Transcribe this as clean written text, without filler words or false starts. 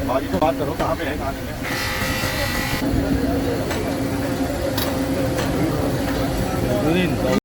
भाजी से बात करो, कहाँ पे है, कहाँ नहीं है।